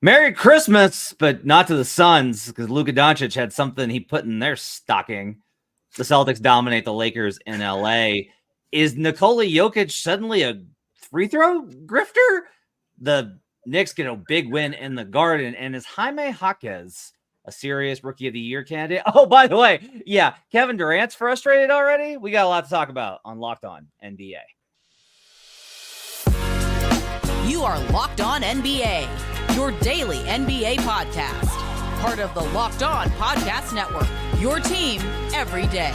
Merry Christmas, but not to the Suns, because Luka Doncic had something he put in their stocking. The Celtics dominate the Lakers in LA. Is Nikola Jokic suddenly a free throw grifter? The Knicks get a big win in the Garden, and is Jaime Jaquez a serious Rookie of the Year candidate? Oh, by the way, yeah, Kevin Durant's frustrated already. We got a lot to talk about on Locked On NBA. You are Locked On NBA, your daily NBA podcast. Part of the Locked On Podcast Network, your team every day.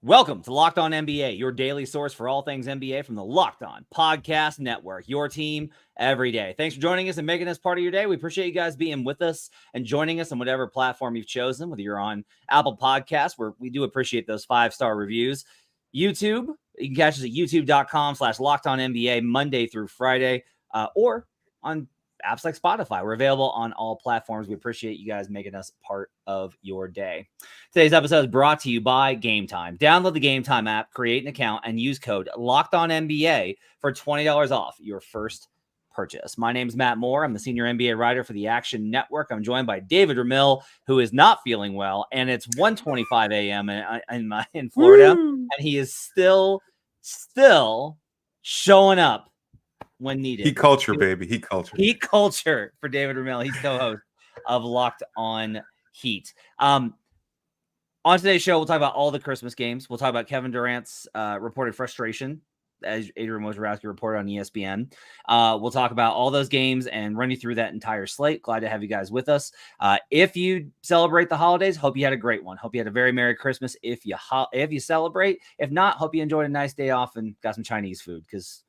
Welcome to Locked On NBA, your daily source for all things NBA from the Locked On Podcast Network, your team every day. Thanks for joining us and making us part of your day. We appreciate you guys being with us and joining us on whatever platform you've chosen, whether you're on Apple Podcasts, where we do appreciate those 5-star reviews. YouTube, you can catch us at youtube.com/LockedOnNBA Monday through Friday, or on apps like Spotify. We're available on all platforms. We appreciate you guys making us part of your day. Today's episode is brought to you by GameTime. Download the GameTime app, create an account, and use code LOCKEDONNBA for $20 off your first purchase. My name is Matt Moore. I'm the senior NBA writer for the Action Network. I'm joined by David Ramil, who is not feeling well, and it's 1:25 a.m. in Florida, and he is still showing up when needed. Heat culture, baby. Heat culture. Heat culture for David Ramil. He's co-host of Locked On Heat. On today's show, we'll talk about all the Christmas games. We'll talk about Kevin Durant's reported frustration, as Adrian Wojnarowski reported on ESPN. We'll talk about all those games and run you through that entire slate. Glad to have you guys with us. If you celebrate the holidays, hope you had a great one. Hope you had a very Merry Christmas if you celebrate. If not, hope you enjoyed a nice day off and got some Chinese food, because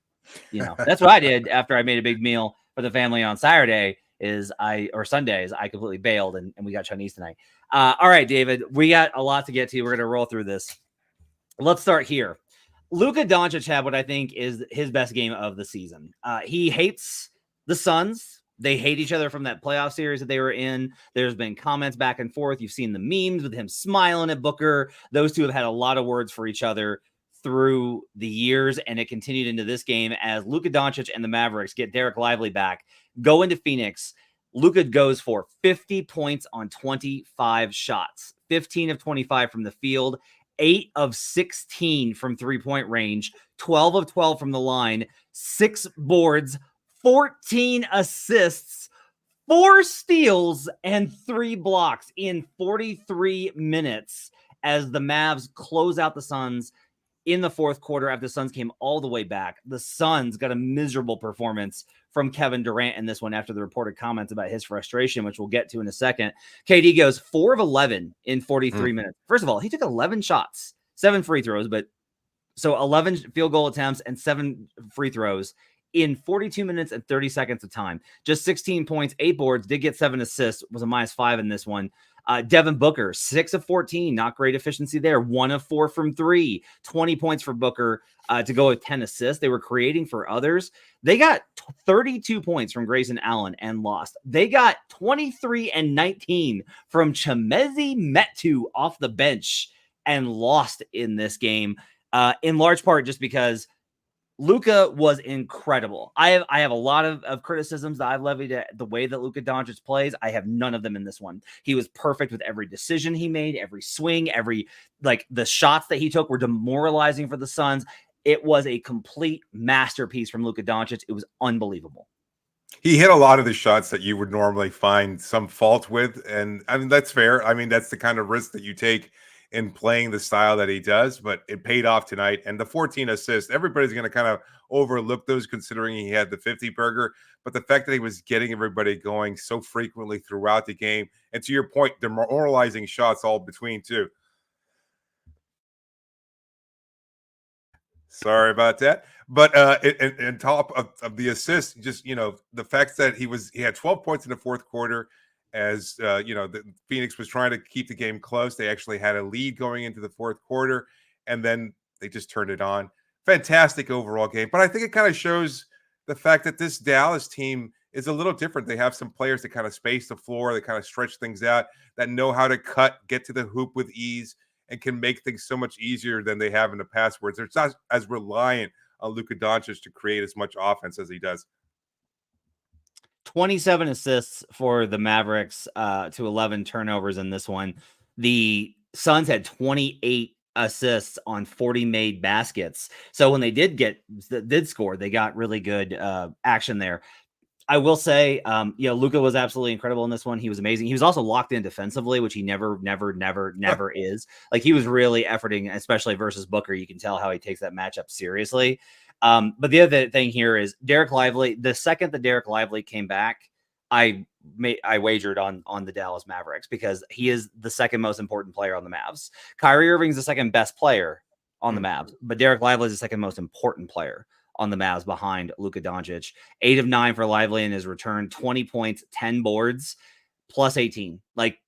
that's what I did after I made a big meal for the family on Sunday. I completely bailed and we got Chinese tonight. All right, David, we got a lot to get to. We're going to roll through this. Let's start here. Luka Doncic had what I think is his best game of the season. He hates the Suns. They hate each other from that playoff series that they were in. There's been comments back and forth. You've seen the memes with him smiling at Booker. Those two have had a lot of words for each other through the years, and it continued into this game as Luka Doncic and the Mavericks get Derek Lively back, go into Phoenix. Luka goes for 50 points on 25 shots, 15 of 25 from the field, 8 of 16 from three-point range, 12 of 12 from the line, 6 boards, 14 assists, 4 steals, and 3 blocks in 43 minutes as the Mavs close out the Suns in the fourth quarter after the Suns came all the way back. The Suns got a miserable performance from Kevin Durant in this one after the reported comments about his frustration, which we'll get to in a second. KD goes 4 of 11 in 43 minutes. First of all, he took 11 shots, 7 free throws, so 11 field goal attempts and 7 free throws in 42 minutes and 30 seconds of time. Just 16 points, 8 boards, did get 7 assists, was a -5 in this one. Devin Booker, 6 of 14, not great efficiency there. 1 of 4 from 3, 20 points for Booker to go with 10 assists. They were creating for others. They got 32 points from Grayson Allen and lost. They got 23 and 19 from Chimezie Metu off the bench and lost in this game, in large part just because Luka was incredible. I have a lot of criticisms that I've levied at the way that Luka Doncic plays. I have none of them in this one. He was perfect with every decision he made, every swing, the shots that he took were demoralizing for the Suns. It was a complete masterpiece from Luka Doncic. It was unbelievable. He hit a lot of the shots that you would normally find some fault with. And I mean, that's fair. I mean, that's the kind of risk that you take in playing the style that he does, but it paid off tonight. And the 14 assists, everybody's going to kind of overlook those considering he had the 50 burger. But the fact that he was getting everybody going so frequently throughout the game, and to your point, demoralizing shots all between too. Sorry about that. But in top of the assists, just, the fact that he had 12 points in the fourth quarter. As the Phoenix was trying to keep the game close. They actually had a lead going into the fourth quarter, and then they just turned it on. Fantastic overall game. But I think it kind of shows the fact that this Dallas team is a little different. They have some players that kind of space the floor, that kind of stretch things out, that know how to cut, get to the hoop with ease, and can make things so much easier than they have in the past, where they're not as reliant on Luka Doncic to create as much offense as he does. 27 assists for the Mavericks to 11 turnovers in this one. The Suns had 28 assists on 40 made baskets. So when they did score, they got really good action there. I will say, Luka was absolutely incredible in this one. He was amazing. He was also locked in defensively, which he never is. Like, he was really efforting, especially versus Booker. You can tell how he takes that matchup seriously. But the other thing here is Derek Lively. The second that Derek Lively came back, I wagered on the Dallas Mavericks because he is the second most important player on the Mavs. Kyrie Irving's the second best player on the Mavs, but Derek Lively is the second most important player on the Mavs behind Luka Doncic. 8 of 9 for Lively in his return, 20 points, 10 boards, plus 18. Like,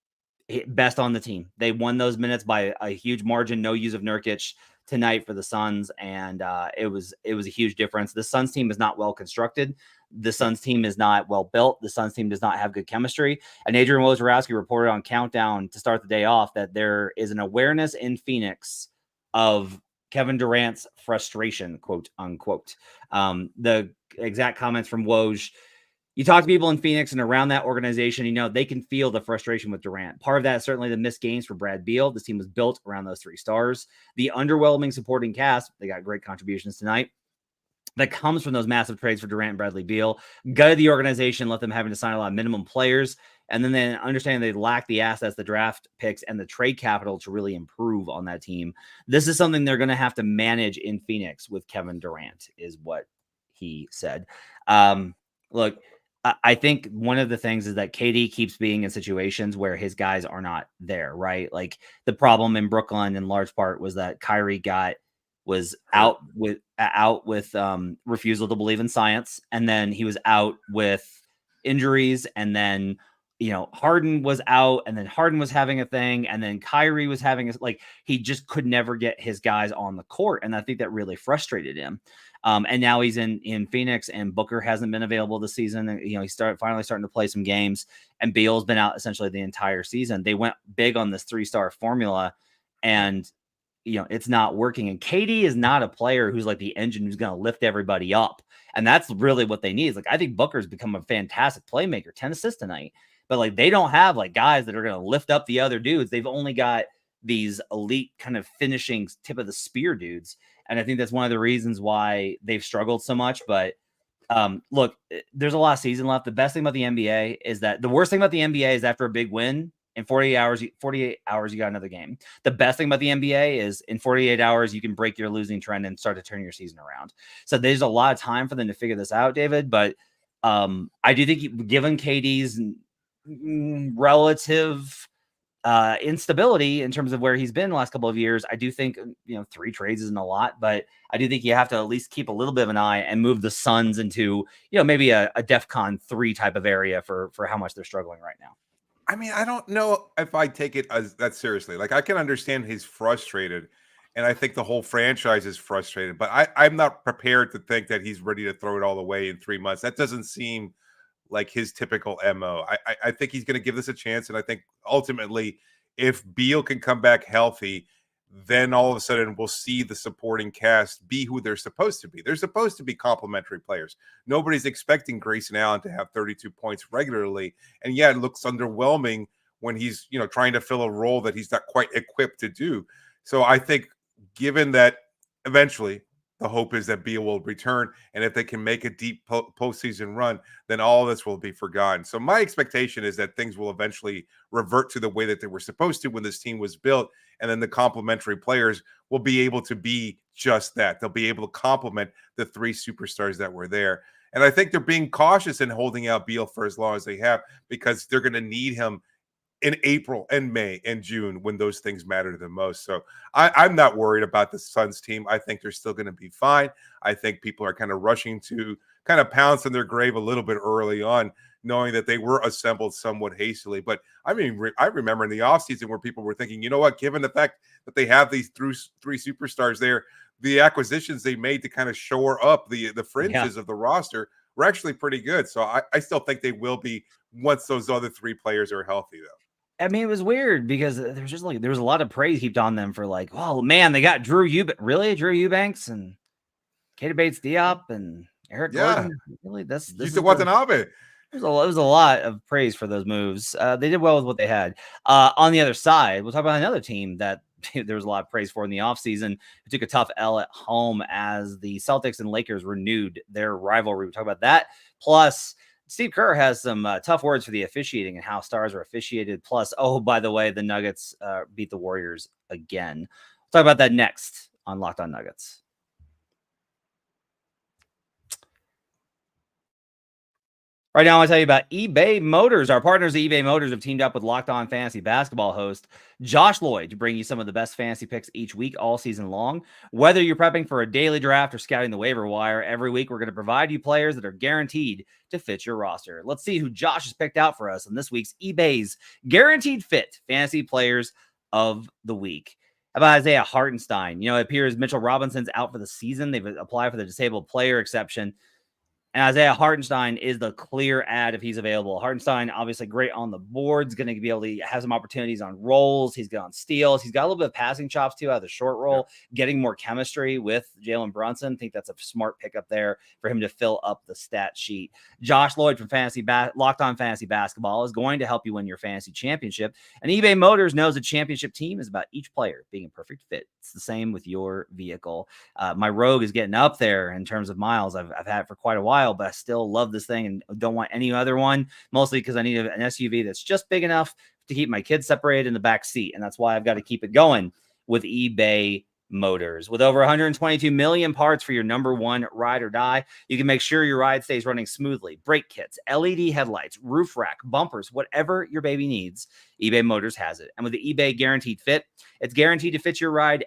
best on the team. They won those minutes by a huge margin. No use of Nurkic tonight for the Suns, and it was a huge difference. The Suns team is not well constructed. The Suns team is not well built. The Suns team does not have good chemistry. And Adrian Wojnarowski reported on Countdown to start the day off that there is an awareness in Phoenix of Kevin Durant's frustration, quote unquote. The exact comments from Woj: you talk to people in Phoenix and around that organization, they can feel the frustration with Durant. Part of that is certainly the missed games for Brad Beal. This team was built around those 3 stars. The underwhelming supporting cast, they got great contributions tonight, that comes from those massive trades for Durant and Bradley Beal. Gutted the organization, let them having to sign a lot of minimum players. And then they understand they lack the assets, the draft picks, and the trade capital to really improve on that team. This is something they're going to have to manage in Phoenix with Kevin Durant, is what he said. Look, I think one of the things is that KD keeps being in situations where his guys are not there, right? Like, the problem in Brooklyn in large part was that Kyrie was out with refusal to believe in science, and then he was out with injuries, and then Harden was out, and then Harden was having a thing, and then Kyrie was having he just could never get his guys on the court, and I think that really frustrated him. And now he's in Phoenix, and Booker hasn't been available this season. And, he's finally starting to play some games, and Beal's been out essentially the entire season. They went big on this 3-star formula, and it's not working. And KD is not a player who's like the engine who's going to lift everybody up. And that's really what they need. I think Booker's become a fantastic playmaker, 10 assists tonight, but they don't have guys that are going to lift up the other dudes. They've only got these elite kind of finishing tip of the spear dudes. And I think that's one of the reasons why they've struggled so much. But look, there's a lot of season left. The best thing about the NBA is that the worst thing about the NBA is after a big win, in 48 hours, you got another game. The best thing about the NBA is in 48 hours, you can break your losing trend and start to turn your season around. So there's a lot of time for them to figure this out, David. But I do think, given KD's relative instability in terms of where he's been the last couple of years, I do think 3 trades isn't a lot, but I do think you have to at least keep a little bit of an eye and move the Suns into maybe a DEFCON 3 type of area for how much they're struggling right now. I mean, I don't know if I take it as that seriously. I can understand he's frustrated, and I think the whole franchise is frustrated, but I'm not prepared to think that he's ready to throw it all away in 3 months. That doesn't seem like his typical MO. I think he's going to give this a chance, and I think ultimately, if Beal can come back healthy, then all of a sudden we'll see the supporting cast be who they're supposed to be. They're supposed to be complementary players. Nobody's expecting Grayson Allen to have 32 points regularly. And yeah, it looks underwhelming when he's, trying to fill a role that he's not quite equipped to do. So I think, given that eventually the hope is that Beal will return, and if they can make a deep postseason run, then all of this will be forgotten. So my expectation is that things will eventually revert to the way that they were supposed to when this team was built, and then the complementary players will be able to be just that. They'll be able to complement the 3 superstars that were there. And I think they're being cautious in holding out Beal for as long as they have, because they're going to need him in April and May and June when those things matter the most. So I'm not worried about the Suns team. I think they're still going to be fine. I think people are kind of rushing to kind of pounce on their grave a little bit early on, knowing that they were assembled somewhat hastily. But I mean, I remember in the offseason where people were thinking, given the fact that they have these 3 superstars there, the acquisitions they made to kind of shore up the fringes of the roster were actually pretty good. So I still think they will be once those other 3 players are healthy, though. I mean, it was weird because there was a lot of praise heaped on them for oh man, they got Drew Eubanks and Keita Bates-Diop and Eric Gordon. Really, that's Yusuf Watanabe. It was a lot of praise for those moves. They did well with what they had. On the other side, we'll talk about another team that there was a lot of praise for in the offseason. Who took a tough L at home as the Celtics and Lakers renewed their rivalry. We'll talk about that. Plus, Steve Kerr has some tough words for the officiating and how stars are officiated. Plus, oh, by the way, the Nuggets beat the Warriors again. We'll talk about that next on Locked On Nuggets. Right now, I want to tell you about eBay Motors. Our partners at eBay Motors have teamed up with Locked On Fantasy Basketball host Josh Lloyd to bring you some of the best fantasy picks each week, all season long. Whether you're prepping for a daily draft or scouting the waiver wire, every week we're going to provide you players that are guaranteed to fit your roster. Let's see who Josh has picked out for us in this week's eBay's Guaranteed Fit Fantasy Players of the Week. How about Isaiah Hartenstein? You know, it appears Mitchell Robinson's out for the season. They've applied for the disabled player exception. And Isaiah Hartenstein is the clear ad if he's available. Hartenstein, obviously great on the boards, going to be able to have some opportunities on rolls. He's good on steals. He's got a little bit of passing chops too out of the short roll, getting more chemistry with Jalen Brunson. I think that's a smart pickup there for him to fill up the stat sheet. Josh Lloyd from Locked On Fantasy Basketball is going to help you win your fantasy championship. And eBay Motors knows a championship team is about each player being a perfect fit. It's the same with your vehicle. My Rogue is getting up there in terms of miles. I've had it for quite a while, but I still love this thing and don't want any other one, mostly because I need an SUV that's just big enough to keep my kids separated in the back seat. And that's why I've got to keep it going with eBay Motors. With over 122 million parts for your number one ride or die, you can make sure your ride stays running smoothly. Brake kits, LED headlights, roof rack, bumpers, whatever your baby needs, eBay Motors has it. And with the eBay Guaranteed Fit, it's guaranteed to fit your ride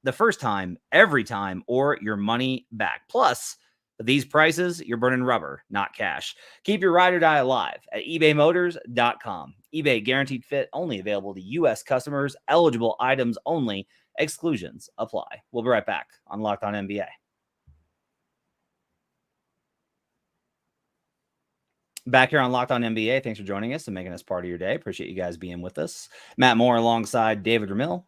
the first time, every time, or your money back. Plus, at these prices, you're burning rubber, not cash. Keep your ride or die alive at ebaymotors.com. eBay Guaranteed Fit, only available to U.S. customers. Eligible items only. Exclusions apply. We'll be right back on Locked On NBA. Back here on Locked On NBA. Thanks for joining us and making us part of your day. Appreciate you guys being with us. Matt Moore alongside David Ramil.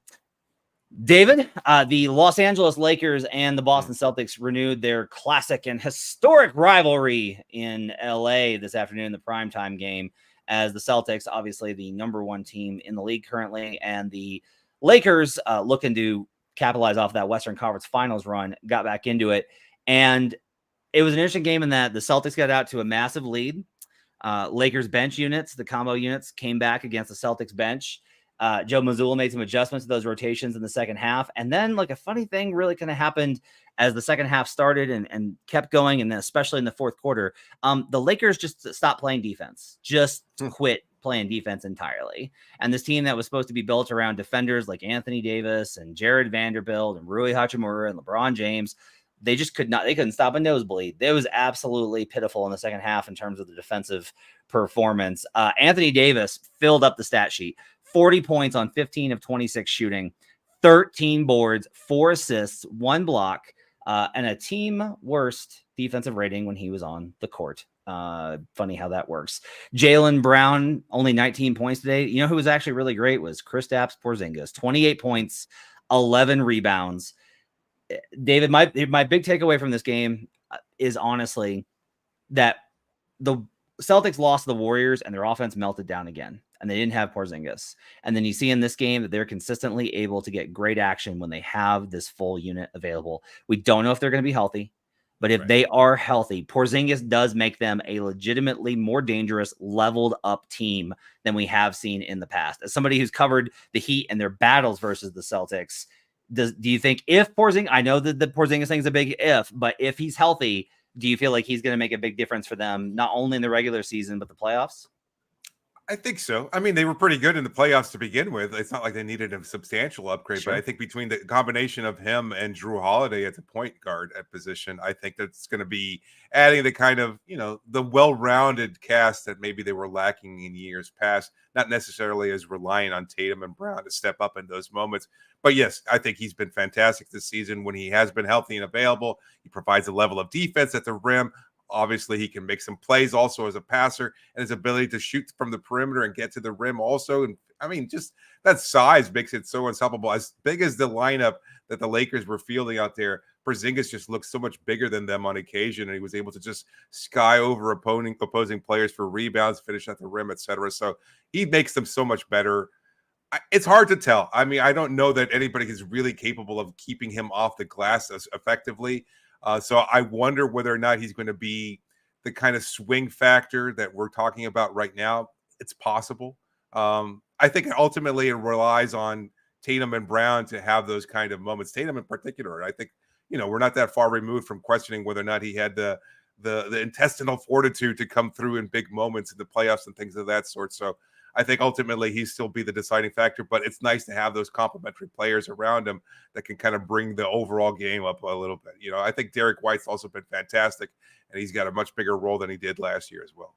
David, the Los Angeles Lakers and the Boston Celtics renewed their classic and historic rivalry in LA this afternoon, the primetime game, as the Celtics, obviously the number one team in the league currently, and the Lakers looking to capitalize off that Western Conference Finals run, got back into it. And it was an interesting game in that the Celtics got out to a massive lead. Lakers bench units, the combo units, came back against the Celtics bench. Joe Mazzulla made some adjustments to those rotations in the second half. And then like a funny thing really kind of happened as the second half started and kept going. And then especially in the fourth quarter, the Lakers just stopped playing defense, just quit playing defense entirely. And this team that was supposed to be built around defenders like Anthony Davis and Jared Vanderbilt and Rui Hachimura and LeBron James, they just couldn't stop a nosebleed. It was absolutely pitiful in the second half in terms of the defensive performance. Anthony Davis filled up the stat sheet. 40 points on 15 of 26 shooting, 13 boards, 4 assists, 1 block, and a team worst defensive rating when he was on the court. Funny how that works. Jaylen Brown, only 19 points today. You know who was actually really great was Kristaps Porzingis, 28 points, 11 rebounds. David, my big takeaway from this game is honestly that the Celtics lost to the Warriors and their offense melted down again. And they didn't have Porzingis. And then you see in this game that they're consistently able to get great action when they have this full unit available. We don't know if they're going to be healthy, but if they are healthy, Porzingis does make them a legitimately more dangerous, leveled up team than we have seen in the past. As somebody who's covered the Heat and their battles versus the Celtics, do you think if Porzingis, I know that the Porzingis thing is a big if, but if he's healthy, do you feel like he's going to make a big difference for them, not only in the regular season, but the playoffs? I think so. I mean, they were pretty good in the playoffs to begin with. It's not like they needed a substantial upgrade, but I think between the combination of him and Drew Holiday at the point guard at position, I think that's going to be adding the kind of, the well-rounded cast that maybe they were lacking in years past, not necessarily as reliant on Tatum and Brown to step up in those moments. But yes, I think he's been fantastic this season when he has been healthy and available. He provides a level of defense at the rim. Obviously, he can make some plays also as a passer, and his ability to shoot from the perimeter and get to the rim also. And I mean, just that size makes it so unstoppable. As big as the lineup that the Lakers were fielding out there, Porzingis just looks so much bigger than them on occasion, and he was able to just sky over opposing players for rebounds, finish at the rim, etc. So he makes them so much better. It's hard to tell. I mean, I don't know that anybody is really capable of keeping him off the glass as effectively. So I wonder whether or not he's going to be the kind of swing factor that we're talking about right now. It's possible. I think ultimately it relies on Tatum and Brown to have those kind of moments. Tatum in particular. I think, we're not that far removed from questioning whether or not he had the intestinal fortitude to come through in big moments in the playoffs and things of that sort. So I think ultimately he'll still be the deciding factor, but it's nice to have those complementary players around him that can kind of bring the overall game up a little bit. I think Derek White's also been fantastic, and he's got a much bigger role than he did last year as well.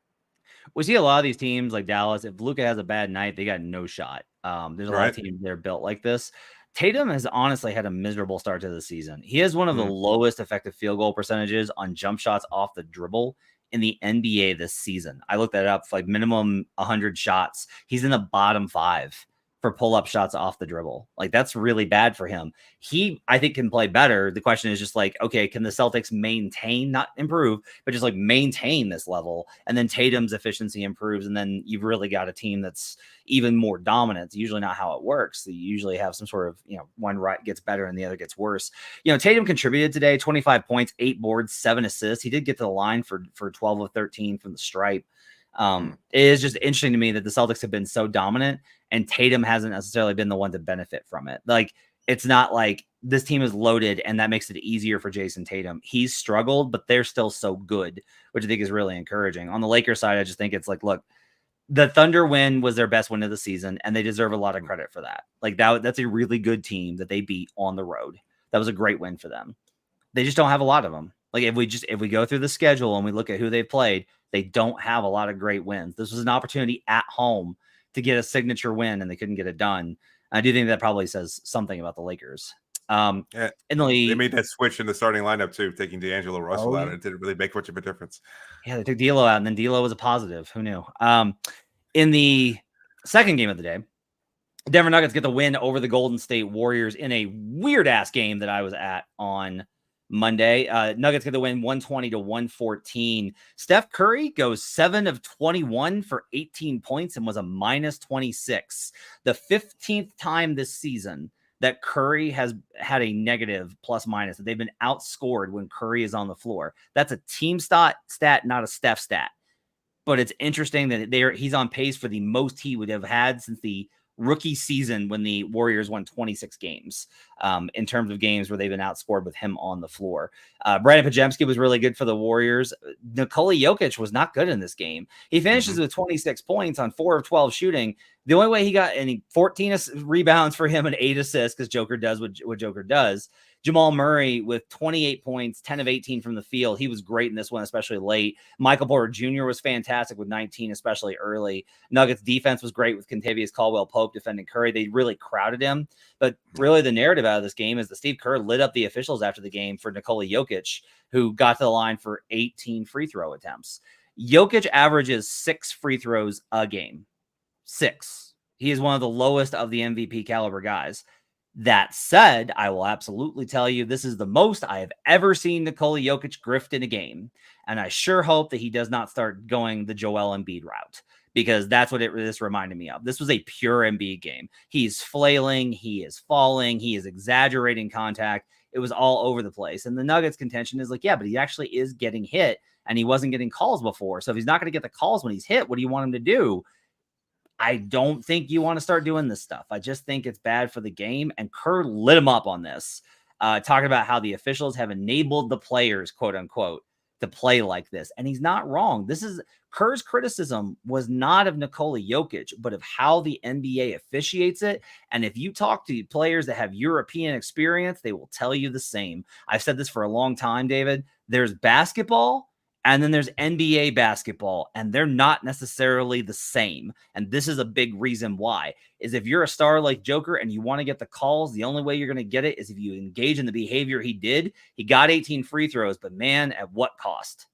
We see a lot of these teams like Dallas. If Luka has a bad night, they got no shot. There's a lot of teams that are built like this. Tatum has honestly had a miserable start to the season. He has one of the lowest effective field goal percentages on jump shots off the dribble in the NBA this season. I looked that up, like minimum 100 shots. He's in the bottom 5 for pull-up shots off the dribble. Like, that's really bad for him. He, I think, can play better. The question is just like, okay, can the Celtics maintain, not improve, but just like maintain this level? And then Tatum's efficiency improves, and then you've really got a team that's even more dominant. It's usually not how it works. You usually have some sort of, one right gets better and the other gets worse. Tatum contributed today, 25 points, 8 boards, 7 assists. He did get to the line for 12 of 13 from the stripe. It is just interesting to me that the Celtics have been so dominant and Tatum hasn't necessarily been the one to benefit from it. Like, it's not like this team is loaded and that makes it easier for Jason Tatum. He's struggled, but they're still so good, which I think is really encouraging. On the Lakers side, I just think it's like, look, the Thunder win was their best win of the season, and they deserve a lot of credit for that. Like, that's a really good team that they beat on the road. That was a great win for them. They just don't have a lot of them. Like, if we go through the schedule and we look at who they've played, they don't have a lot of great wins. This was an opportunity at home to get a signature win, and they couldn't get it done. I do think that probably says something about the Lakers. They made that switch in the starting lineup too, taking D'Angelo Russell out. It didn't really make much of a difference. Yeah, they took D'Lo out, and then D'Lo was a positive. Who knew? In the second game of the day, Denver Nuggets get the win over the Golden State Warriors in a weird-ass game that I was at on Monday. Nuggets get the win 120-114. Steph Curry goes 7 of 21 for 18 points and was a minus 26. The 15th time this season that Curry has had a negative plus minus, that they've been outscored when Curry is on the floor. That's a team stat, not a Steph stat. But it's interesting that he's on pace for the most he would have had since the rookie season when the Warriors won 26 games in terms of games where they've been outscored with him on the floor. Brandon Podziemski was really good for the Warriors. Nikola Jokic was not good in this game. He finishes with 26 points on 4 of 12 shooting. The only way he got any 14 rebounds for him and 8 assists, because Joker does what Joker does. Jamal Murray with 28 points, 10 of 18 from the field. He was great in this one, especially late. Michael Porter Jr. was fantastic with 19, especially early. Nuggets defense was great with Kentavious Caldwell-Pope defending Curry. They really crowded him. But really the narrative out of this game is that Steve Kerr lit up the officials after the game for Nikola Jokic, who got to the line for 18 free throw attempts. Jokic averages 6 free throws a game. 6. He is one of the lowest of the MVP caliber guys. That said, I will absolutely tell you this is the most I have ever seen Nikola Jokic grift in a game. And I sure hope that he does not start going the Joel Embiid route, because that's what this reminded me of. This was a pure Embiid game. He's flailing. He is falling. He is exaggerating contact. It was all over the place. And the Nuggets contention is like, yeah, but he actually is getting hit, and he wasn't getting calls before. So if he's not going to get the calls when he's hit, what do you want him to do? I don't think you want to start doing this stuff. I just think it's bad for the game. And Kerr lit him up on this, talking about how the officials have enabled the players, quote unquote, to play like this. And he's not wrong. Kerr's criticism was not of Nikola Jokic, but of how the NBA officiates it. And if you talk to players that have European experience, they will tell you the same. I've said this for a long time, David. There's basketball, and then there's NBA basketball, and they're not necessarily the same. And this is a big reason why, is if you're a star like Joker and you want to get the calls, the only way you're going to get it is if you engage in the behavior he did. He got 18 free throws, but man, at what cost?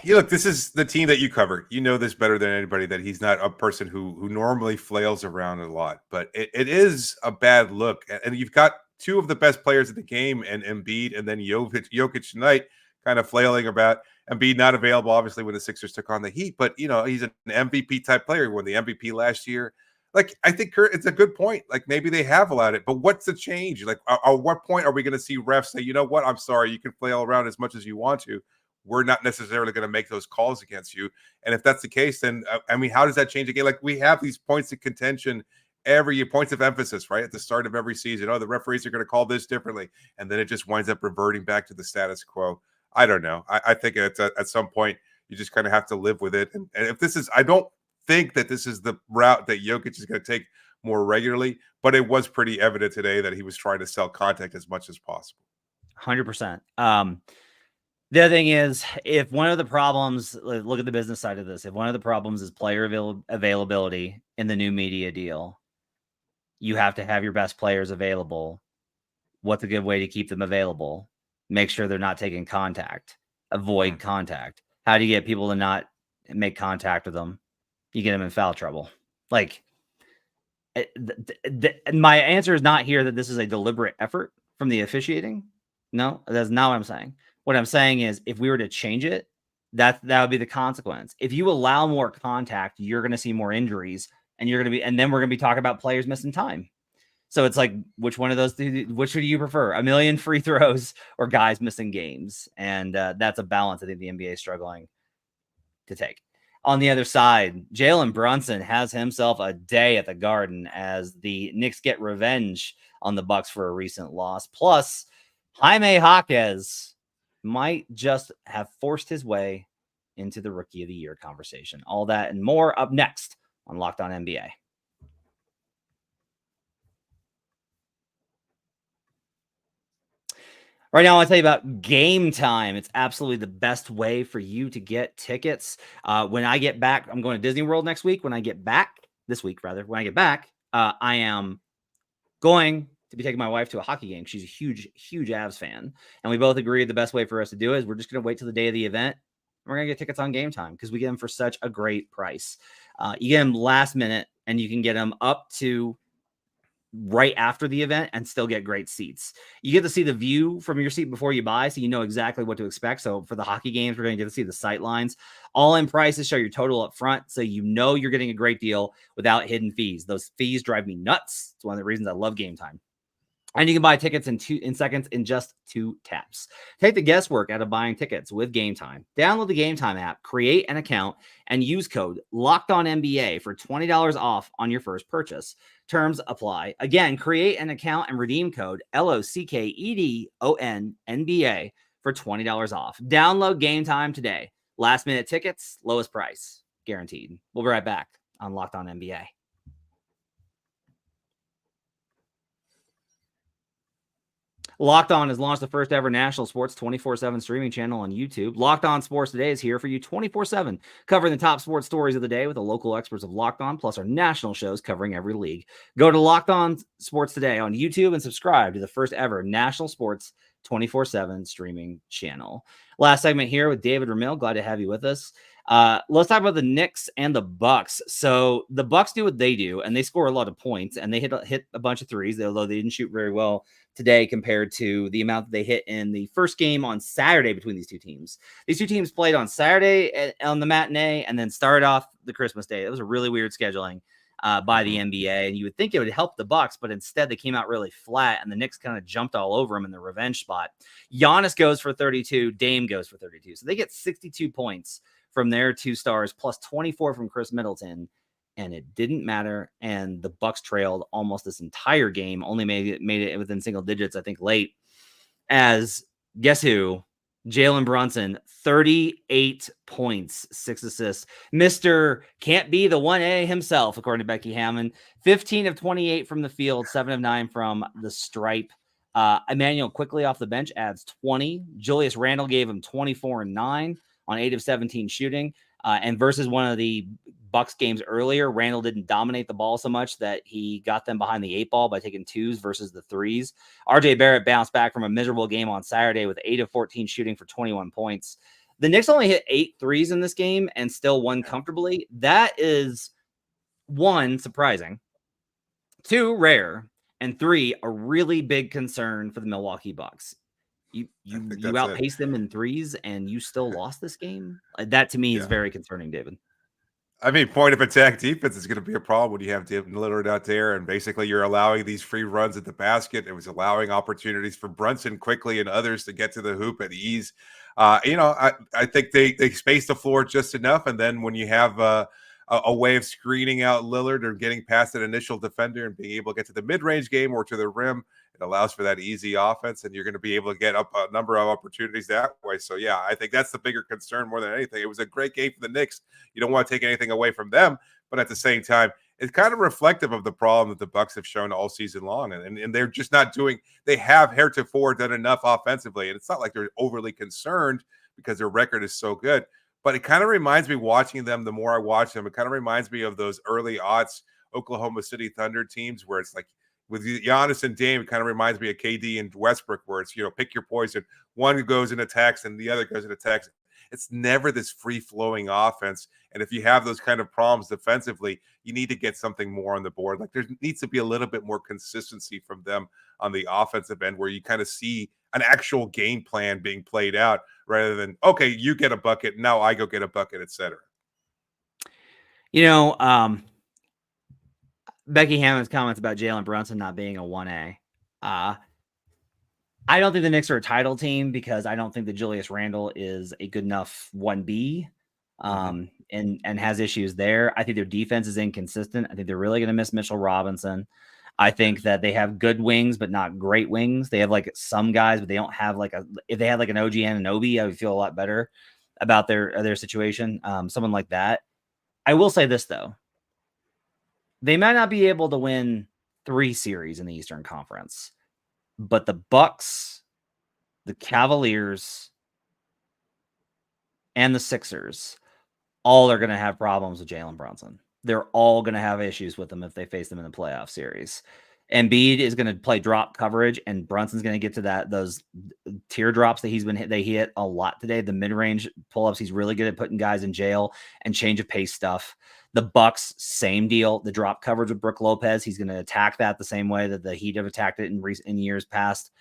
Look, this is the team that you cover. You know this better than anybody, that he's not a person who normally flails around a lot. But it is a bad look. And you've got two of the best players in the game, and Embiid and then Jokic tonight kind of flailing about. Embiid not available, obviously, when the Sixers took on the Heat, but he's an MVP type player. He won the MVP last year. Like, I think Kurt, it's a good point. Like, maybe they have allowed it, but what's the change? Like, at what point are we going to see refs say, you know what? I'm sorry, you can flail around as much as you want to. We're not necessarily going to make those calls against you. And if that's the case, then I mean, how does that change again? Like, we have these points of contention every year, points of emphasis, right, at the start of every season. Oh, the referees are going to call this differently, and then it just winds up reverting back to the status quo. I don't know. I think it's at some point you just kind of have to live with it. And if this is, I don't think that this is the route that Jokic is going to take more regularly, but it was pretty evident today that he was trying to sell contact as much as possible. 100%. The other thing is, if one of the problems, look at the business side of this, if one of the problems is player availability in the new media deal, you have to have your best players available. What's a good way to keep them available? Make sure they're not taking contact. Avoid contact. How do you get people to not make contact with them? You get them in foul trouble. Like, my answer is not here that this is a deliberate effort from the officiating. No, that's not what I'm saying. What I'm saying is, if we were to change it, that would be the consequence. If you allow more contact, you're going to see more injuries, and then we're going to be talking about players missing time. So it's like, which one of those, which do you prefer? A million free throws or guys missing games? And that's a balance I think the NBA is struggling to take. On the other side, Jaylen Brunson has himself a day at the Garden as the Knicks get revenge on the Bucks for a recent loss. Plus, Jaime Jaquez might just have forced his way into the Rookie of the Year conversation. All that and more up next on Locked On NBA. Right now, I want to tell you about Game Time. It's absolutely the best way for you to get tickets. When I get back, I'm going to Disney World next week. When I get back, I am going to be taking my wife to a hockey game. She's a huge, huge Avs fan. And we both agreed the best way for us to do it is we're just going to wait till the day of the event. We're going to get tickets on Game Time because we get them for such a great price. You get them last minute, and you can get them up to right after the event and still get great seats. You get to see the view from your seat before you buy, so you know exactly what to expect. So for the hockey games, we're going to get to see the sight lines. All in prices show your total up front, so you know you're getting a great deal without hidden fees. Those fees drive me nuts. It's one of the reasons I love Game Time. And you can buy tickets in seconds in just 2 taps. Take the guesswork out of buying tickets with Game Time. Download the Game Time app, create an account, and use code LOCKEDONNBA for $20 off on your first purchase. Terms apply. Again, create an account and redeem code LOCKEDONNBA for $20 off. Download Game Time today. Last minute tickets, lowest price, guaranteed. We'll be right back on Locked On NBA. Locked On has launched the first ever national sports 24/7 streaming channel on YouTube. Locked On Sports Today is here for you 24/7, covering the top sports stories of the day with the local experts of Locked On, plus our national shows covering every league. Go to Locked On Sports Today on YouTube and subscribe to the first ever national sports 24/7 streaming channel. Last segment here with David Ramil. Glad to have you with us. Let's talk about the Knicks and the Bucks. So the Bucks do what they do, and they score a lot of points, and they hit a bunch of threes, although they didn't shoot very well today compared to the amount that they hit in the first game on Saturday between these two teams. These two teams played on Saturday on the matinee and then started off the Christmas day. It was a really weird scheduling by the NBA, and you would think it would help the Bucks, but instead they came out really flat, and the Knicks kind of jumped all over them in the revenge spot. Giannis goes for 32, Dame goes for 32. So they get 62 points from their two stars, plus 24 from Chris Middleton, and it didn't matter. And the Bucks trailed almost this entire game, only made it within single digits, I think, late. As guess who? Jalen Brunson, 38 points, 6 assists. Mr. Can't be the 1A himself, according to Becky Hammond. 15 of 28 from the field, 7 of 9 from the stripe. Emmanuel quickly off the bench adds 20. Julius Randle gave him 24 and 9 on 8 of 17 shooting. And versus one of the Bucks games earlier, Randle didn't dominate the ball so much that he got them behind the 8 ball by taking 2s versus the 3s. RJ Barrett bounced back from a miserable game on Saturday with 8 of 14 shooting for 21 points. The Knicks only hit 8 threes in this game and still won comfortably. That is, 1, surprising, 2, rare, And 3, a really big concern for the Milwaukee Bucks. You outpaced them in threes and you still lost this game. That to me is very concerning, David. I mean, point of attack defense is going to be a problem when you have Devin Lillard out there, and basically you're allowing these free runs at the basket. It was allowing opportunities for Brunson quickly and others to get to the hoop at ease. I think they space the floor just enough, and then when you have a way of screening out Lillard or getting past an initial defender and being able to get to the mid-range game or to the rim, it allows for that easy offense, and you're going to be able to get up a number of opportunities that way. So, yeah, I think that's the bigger concern more than anything. It was a great game for the Knicks. You don't want to take anything away from them, but at the same time, it's kind of reflective of the problem that the Bucks have shown all season long, and they're just not doing. They have heretofore done enough offensively, and it's not like they're overly concerned because their record is so good. But it kind of reminds me, watching them, the more I watch them, it kind of reminds me of those early aughts Oklahoma City Thunder teams where it's like with Giannis and Dame, it kind of reminds me of KD and Westbrook, where it's, pick your poison. One goes and attacks and the other goes and attacks. It's never this free-flowing offense. And if you have those kind of problems defensively, you need to get something more on the board. Like there needs to be a little bit more consistency from them on the offensive end where you kind of see an actual game plan being played out rather than, okay, you get a bucket, now I go get a bucket, etc. Becky Hammond's comments about Jalen Brunson not being a 1A. I don't think the Knicks are a title team because I don't think that Julius Randle is a good enough 1B and has issues there. I think their defense is inconsistent. I think they're really going to miss Mitchell Robinson. I think that they have good wings, but not great wings. They have like some guys, but they don't have if they had like an OG and an Obi, I would feel a lot better about their situation. Someone like that. I will say this though. They might not be able to win 3 series in the Eastern Conference, but the Bucks, the Cavaliers, and the Sixers all are going to have problems with Jalen Brunson. They're all going to have issues with them if they face them in the playoff series. Embiid is going to play drop coverage, and Brunson's going to get to those teardrops that he hit a lot today. The mid-range pull-ups, he's really good at putting guys in jail and change of pace stuff. The Bucks, same deal. The drop coverage with Brook Lopez, he's going to attack that the same way that the Heat have attacked it in years past.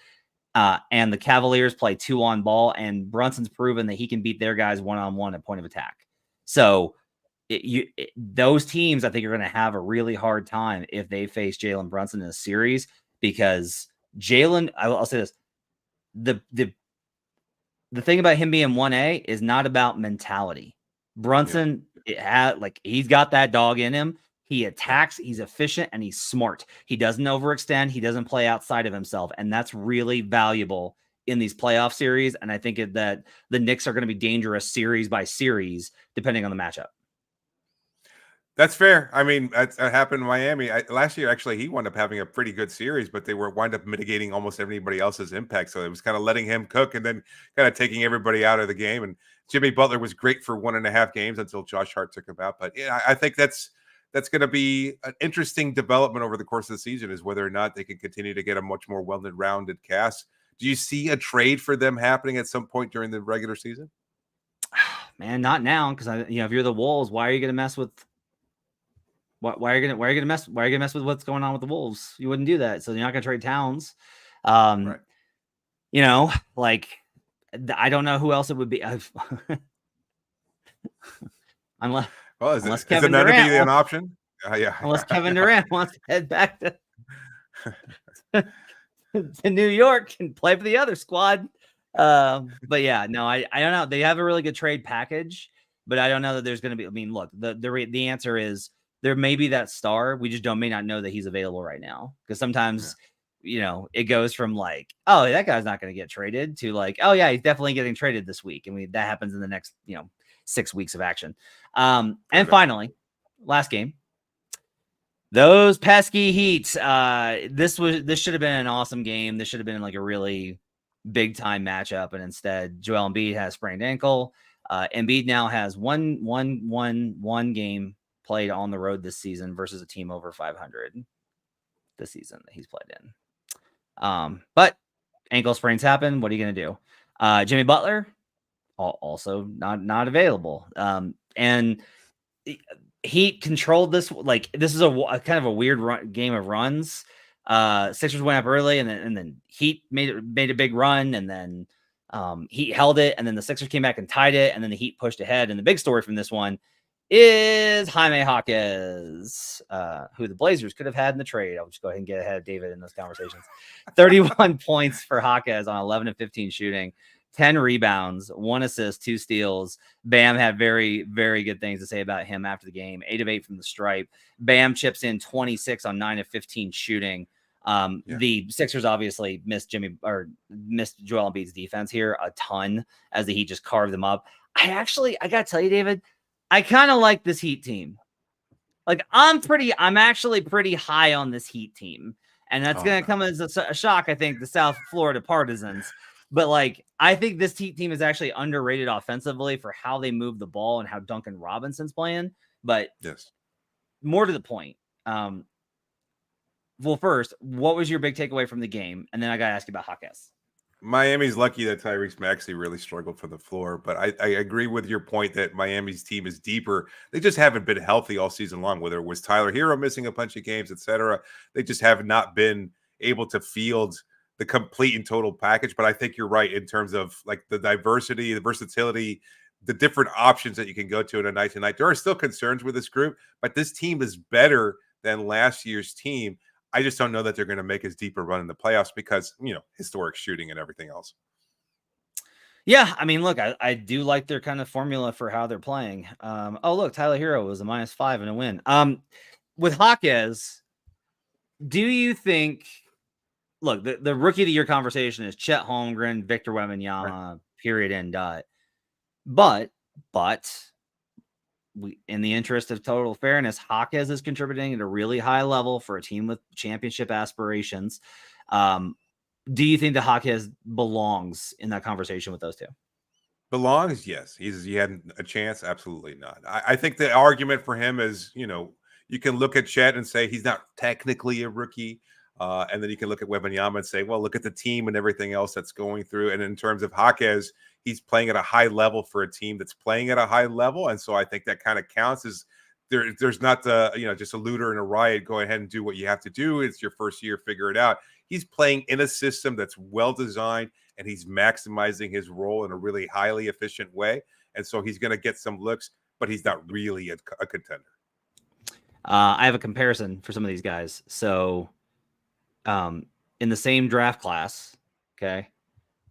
And the Cavaliers play 2-on ball, and Brunson's proven that he can beat their guys 1-on-1 at point of attack. So those teams, I think, are going to have a really hard time if they face Jalen Brunson in a series, because Jalen, I'll say this, the thing about him being 1A is not about mentality. Brunson, he's got that dog in him. He attacks, he's efficient, and he's smart. He doesn't overextend. He doesn't play outside of himself. And that's really valuable in these playoff series. And I think that the Knicks are going to be dangerous series by series, depending on the matchup. That's fair. I mean, that happened in Miami. Last year, actually, he wound up having a pretty good series, but they wind up mitigating almost everybody else's impact. So it was kind of letting him cook and then kind of taking everybody out of the game. And Jimmy Butler was great for 1.5 games until Josh Hart took him out. But yeah, I think that's going to be an interesting development over the course of the season, is whether or not they can continue to get a much more well-rounded cast. Do you see a trade for them happening at some point during the regular season? Man, not now, because if you're the Wolves, why are you going to mess with? Why are you gonna mess with what's going on with the Wolves? You wouldn't do that. So you're not gonna trade Towns. Right. I don't know who else it would be. unless Kevin Durant be an option. Yeah. Unless Kevin Durant wants to head back to New York and play for the other squad. But yeah, no, I don't know. They have a really good trade package, but I don't know that there's going to be. I mean, look, the answer is there may be that star. We just may not know that he's available right now, because sometimes it goes from like, oh, that guy's not going to get traded, to like, oh yeah, he's definitely getting traded this week, and that happens in the next 6 weeks of action. And finally, last game, those pesky Heat. This should have been an awesome game. This should have been like a really big time matchup, and instead Joel Embiid has sprained ankle. Embiid now has one game played on the road this season versus a team over 500 this season that he's played in. But ankle sprains happen. What are you going to do? Jimmy Butler also not available. And Heat controlled this. Like, this is a kind of a weird game of runs. Sixers went up early, and then Heat made a big run, and then Heat held it, and then the Sixers came back and tied it, and then the Heat pushed ahead. And the big story from this one is Jaime Jaquez, who the Blazers could have had in the trade. I'll just go ahead and get ahead of David in those conversations. 31 points for Jaquez on 11 of 15 shooting, 10 rebounds, 1 assist, 2 steals. Bam had very, very good things to say about him after the game. 8 of 8 from the stripe. Bam chips in 26 on 9 of 15 shooting. The Sixers obviously missed Joel Embiid's defense here a ton as the Heat just carved them up. I got to tell you, David, I kind of like this Heat team. Like I'm actually pretty high on this Heat team, and that's going to come as a shock, I think, the South Florida partisans. But like, I think this Heat team is actually underrated offensively for how they move the ball and how Duncan Robinson's playing. But more to the point. Well, first, what was your big takeaway from the game? And then I got to ask you about Jaquez. Miami's lucky that Tyrese Maxey really struggled from the floor, but I agree with your point that Miami's team is deeper. They just haven't been healthy all season long, whether it was Tyler Hero missing a bunch of games, etc. They just have not been able to field the complete and total package. But I think you're right in terms of like the diversity, the versatility, the different options that you can go to in a night to night. There are still concerns with this group, but this team is better than last year's team. I just don't know that they're going to make as deep a run in the playoffs because, historic shooting and everything else. Yeah, I mean, look, I do like their kind of formula for how they're playing. Look, Tyler Hero was a -5 and a win. With Jaquez, do you think, look, the rookie of the year conversation is Chet Holmgren, Victor Wembanyama, period, end dot. But in the interest of total fairness, Jaquez is contributing at a really high level for a team with championship aspirations. Do you think that Jaquez belongs in that conversation with those two? Belongs? Yes. He had a chance? Absolutely not. I think the argument for him is, you can look at Chet and say he's not technically a rookie. And then you can look at Wembanyama and say, well, look at the team and everything else that's going through. And in terms of Jaquez, he's playing at a high level for a team that's playing at a high level. And so I think that kind of counts as there's not just a looter and a riot. Go ahead and do what you have to do. It's your first year, figure it out. He's playing in a system that's well designed and he's maximizing his role in a really highly efficient way. And so he's going to get some looks, but he's not really a contender. I have a comparison for some of these guys. So in the same draft class, okay,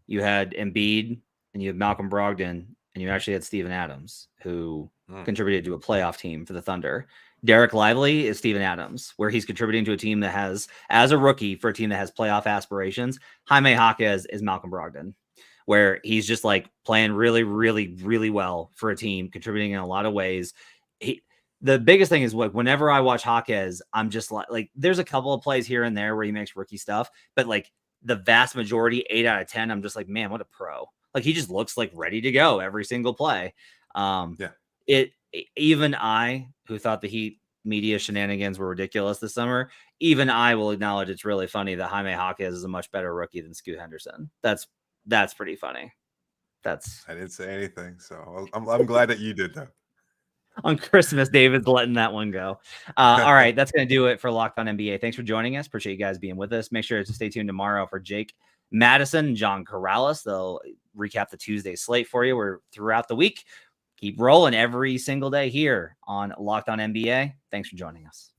you had Embiid and you had Malcolm Brogdon, and you actually had Steven Adams, who contributed to a playoff team for the Thunder. Derek Lively is Steven Adams, where he's contributing to a team that has, as a rookie, for a team that has playoff aspirations. Jaime Jaquez is Malcolm Brogdon, where he's just like playing really, really, really well for a team, contributing in a lot of ways. The biggest thing is, like, whenever I watch Jaquez, I'm just like there's a couple of plays here and there where he makes rookie stuff, but like the vast majority, 8 out of 10, I'm just like, man, what a pro. Like, he just looks like ready to go every single play. Even I, who thought the Heat media shenanigans were ridiculous this summer, even I will acknowledge it's really funny that Jaime Jaquez is a much better rookie than Scoot Henderson. That's pretty funny. I didn't say anything, so I'm glad that you did, though. On Christmas, David's letting that one go. All right, that's going to do it for Locked On NBA. Thanks for joining us. Appreciate you guys being with us. Make sure to stay tuned tomorrow for Jake Madison and John Corrales. They'll recap the Tuesday slate for you. We're throughout the week. Keep rolling every single day here on Locked On NBA. Thanks for joining us.